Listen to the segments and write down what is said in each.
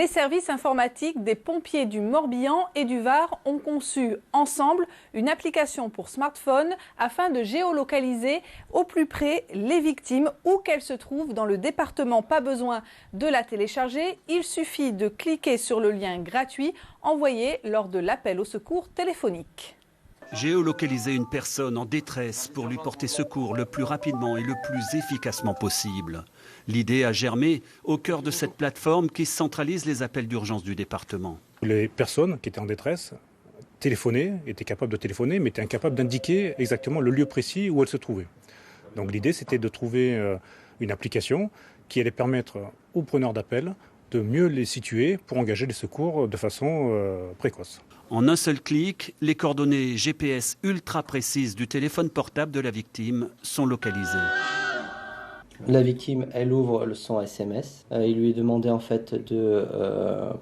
Les services informatiques des pompiers du Morbihan et du Var ont conçu ensemble une application pour smartphone afin de géolocaliser au plus près les victimes où qu'elles se trouvent dans le département. Pas besoin de la télécharger, il suffit de cliquer sur le lien gratuit envoyé lors de l'appel au secours téléphonique. Géolocaliser une personne en détresse pour lui porter secours le plus rapidement et le plus efficacement possible. L'idée a germé au cœur de cette plateforme qui centralise les appels d'urgence du département. Les personnes qui étaient en détresse étaient capables de téléphoner, mais étaient incapables d'indiquer exactement le lieu précis où elles se trouvaient. Donc l'idée, c'était de trouver une application qui allait permettre aux preneurs d'appel de mieux les situer pour engager les secours de façon précoce. En un seul clic, les coordonnées GPS ultra précises du téléphone portable de la victime sont localisées. La victime, elle ouvre son SMS. Il lui est demandé en fait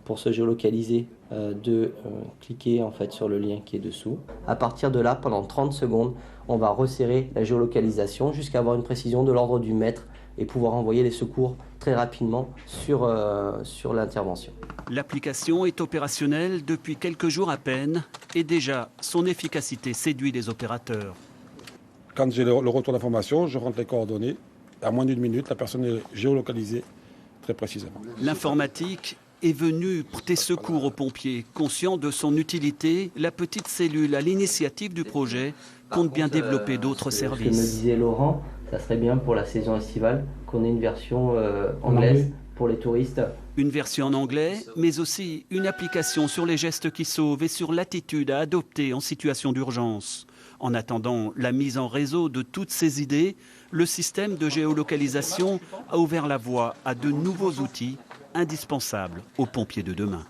pour se géolocaliser de cliquer en fait sur le lien qui est dessous. À partir de là, pendant 30 secondes, on va resserrer la géolocalisation jusqu'à avoir une précision de l'ordre du mètre et pouvoir envoyer les secours très rapidement sur l'intervention. L'application est opérationnelle depuis quelques jours à peine et déjà son efficacité séduit les opérateurs. Quand j'ai le retour d'information, je rentre les coordonnées. À moins d'une minute, la personne est géolocalisée très précisément. L'informatique est venue prêter secours aux pompiers. Conscient de son utilité, la petite cellule à l'initiative du projet compte bien développer d'autres services. Ce que me disait Laurent, ça serait bien pour la saison estivale qu'on ait une version anglaise pour les touristes. Une version en anglais, mais aussi une application sur les gestes qui sauvent et sur l'attitude à adopter en situation d'urgence. En attendant la mise en réseau de toutes ces idées, le système de géolocalisation a ouvert la voie à de nouveaux outils indispensables aux pompiers de demain.